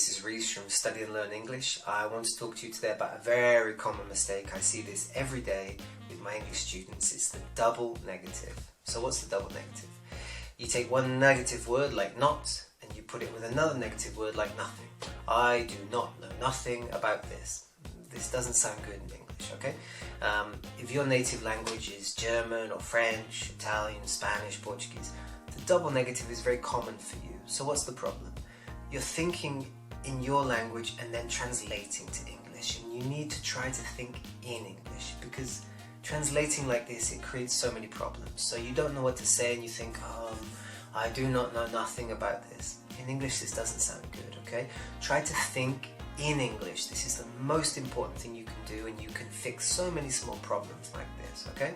this is Rhys from Study and Learn English. I want to talk to you today about a very common mistake. I see this every day with my English students. It's the double negative. So what's the double negative? You take one negative word like not and you put it with another negative word like nothing. I do not know nothing about this. This doesn't sound good in English, okay? If your native language is German or French, Italian, Spanish, Portuguese, the double negative is very common for you. So what's the problem? You're thinking in your language and then translating to English, and you need to try to think in English, because translating like this, it creates so many problems. So you don't know what to say and you think, I do not know nothing about this. In English this doesn't sound good, okay? Try to think in English. This is the most important thing you can do, and you can fix so many small problems like this, okay?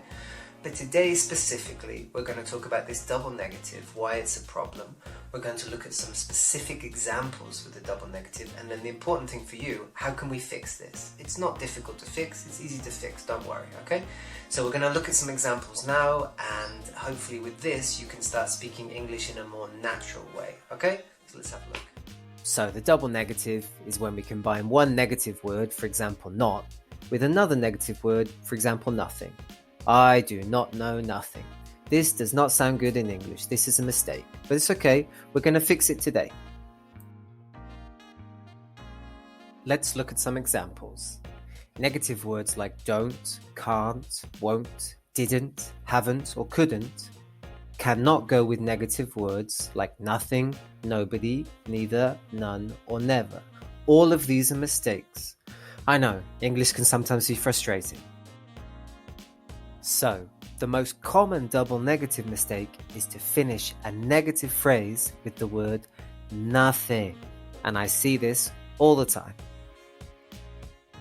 But today specifically, we're going to talk about this double negative, why it's a problem. We're going to look at some specific examples with the double negative, and then the important thing for you, how can we fix this? It's not difficult to fix, it's easy to fix, don't worry, okay? So we're going to look at some examples now, and hopefully with this you can start speaking English in a more natural way, okay? So let's have a look. So the double negative is when we combine one negative word, for example not, with another negative word, for example nothing. I do not know nothing. This does not sound good in English. This is a mistake. But it's okay. We're going to fix it today. Let's look at some examples. Negative words like don't, can't, won't, didn't, haven't, or couldn't cannot go with negative words like nothing, nobody, neither, none, or never. All of these are mistakes. I know, English can sometimes be frustrating. So, the most common double negative mistake is to finish a negative phrase with the word nothing. And I see this all the time.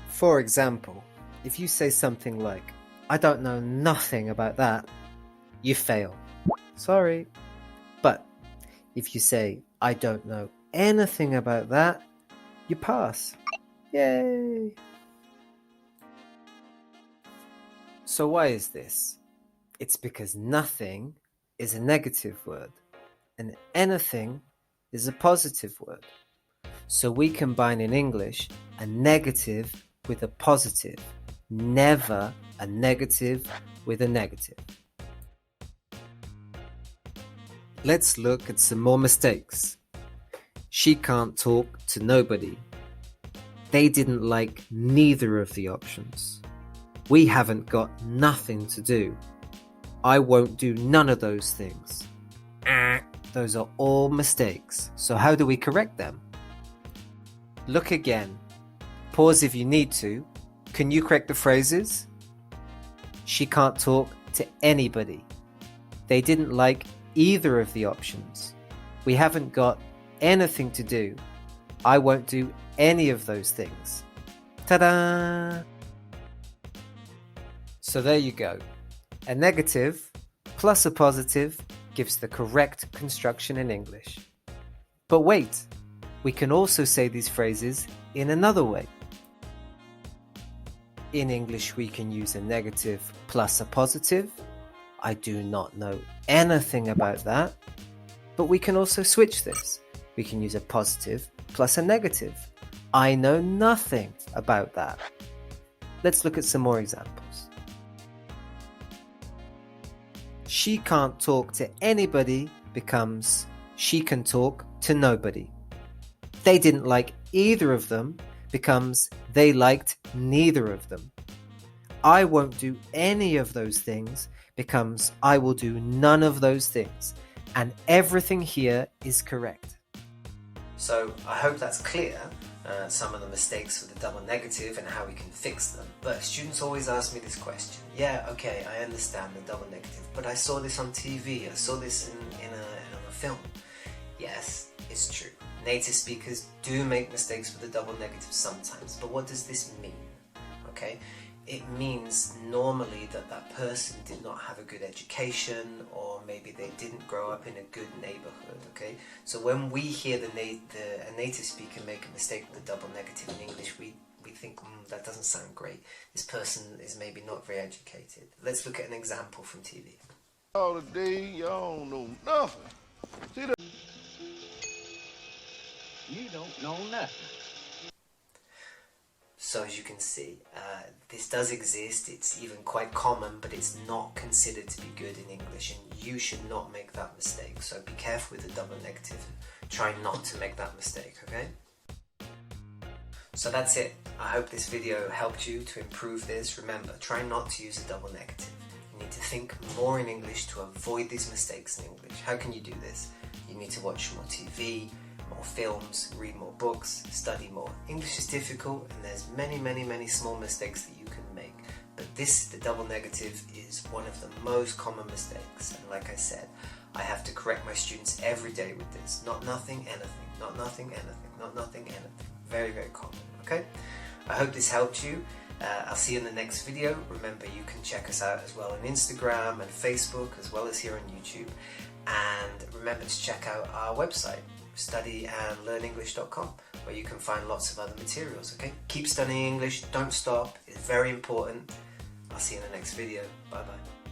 For example, if you say something like, I don't know nothing about that, you fail. Sorry. But if you say, I don't know anything about that, you pass. Yay! So why is this? It's because nothing is a negative word and anything is a positive word. So we combine in English a negative with a positive, never a negative with a negative. Let's look at some more mistakes. She can't talk to nobody. They didn't like neither of the options. We haven't got nothing to do. I won't do none of those things. Those are all mistakes. So how do we correct them? Look again. Pause if you need to. Can you correct the phrases? She can't talk to anybody. They didn't like either of the options. We haven't got anything to do. I won't do any of those things. Ta-da! So there you go. A negative plus a positive gives the correct construction in English. But wait, we can also say these phrases in another way. In English, we can use a negative plus a positive. I do not know anything about that. But we can also switch this. We can use a positive plus a negative. I know nothing about that. Let's look at some more examples. She can't talk to anybody becomes she can talk to nobody. They didn't like either of them becomes they liked neither of them. I won't do any of those things becomes I will do none of those things. And everything here is correct. So I hope that's clear, some of the mistakes with the double negative and how we can fix them. But students always ask me this question. Yeah, okay, I understand the double negative, but I saw this on TV, I saw this in a film. Yes, it's true. Native speakers do make mistakes with the double negative sometimes, but what does this mean? Okay, it means normally that person did not have a good education, or maybe they didn't grow up in a good neighborhood, okay? So when we hear a native speaker make a mistake with the double negative in English, we think, that doesn't sound great. This person is maybe not very educated. Let's look at an example from TV. All the day, y'all don't know nothing. See the... You don't know nothing. So as you can see, this does exist, it's even quite common, but it's not considered to be good in English, and you should not make that mistake. So be careful with the double negative and try not to make that mistake, okay? So that's it. I hope this video helped you to improve this. Remember, try not to use a double negative. You need to think more in English to avoid these mistakes in English. How can you do this? You need to watch more TV, more films, read more books, study more. English is difficult and there's many small mistakes that you can make. But this, the double negative, is one of the most common mistakes. And like I said, I have to correct my students every day with this. Not nothing, anything. Not nothing, anything. Not nothing, anything. Very common, okay? I hope this helped you. I'll see you in the next video. Remember, you can check us out as well on Instagram and Facebook, as well as here on YouTube. And remember to check out our website, studyandlearnenglish.com, where you can find lots of other materials, okay? Keep studying English, don't stop, it's very important. I'll see you in the next video. Bye bye.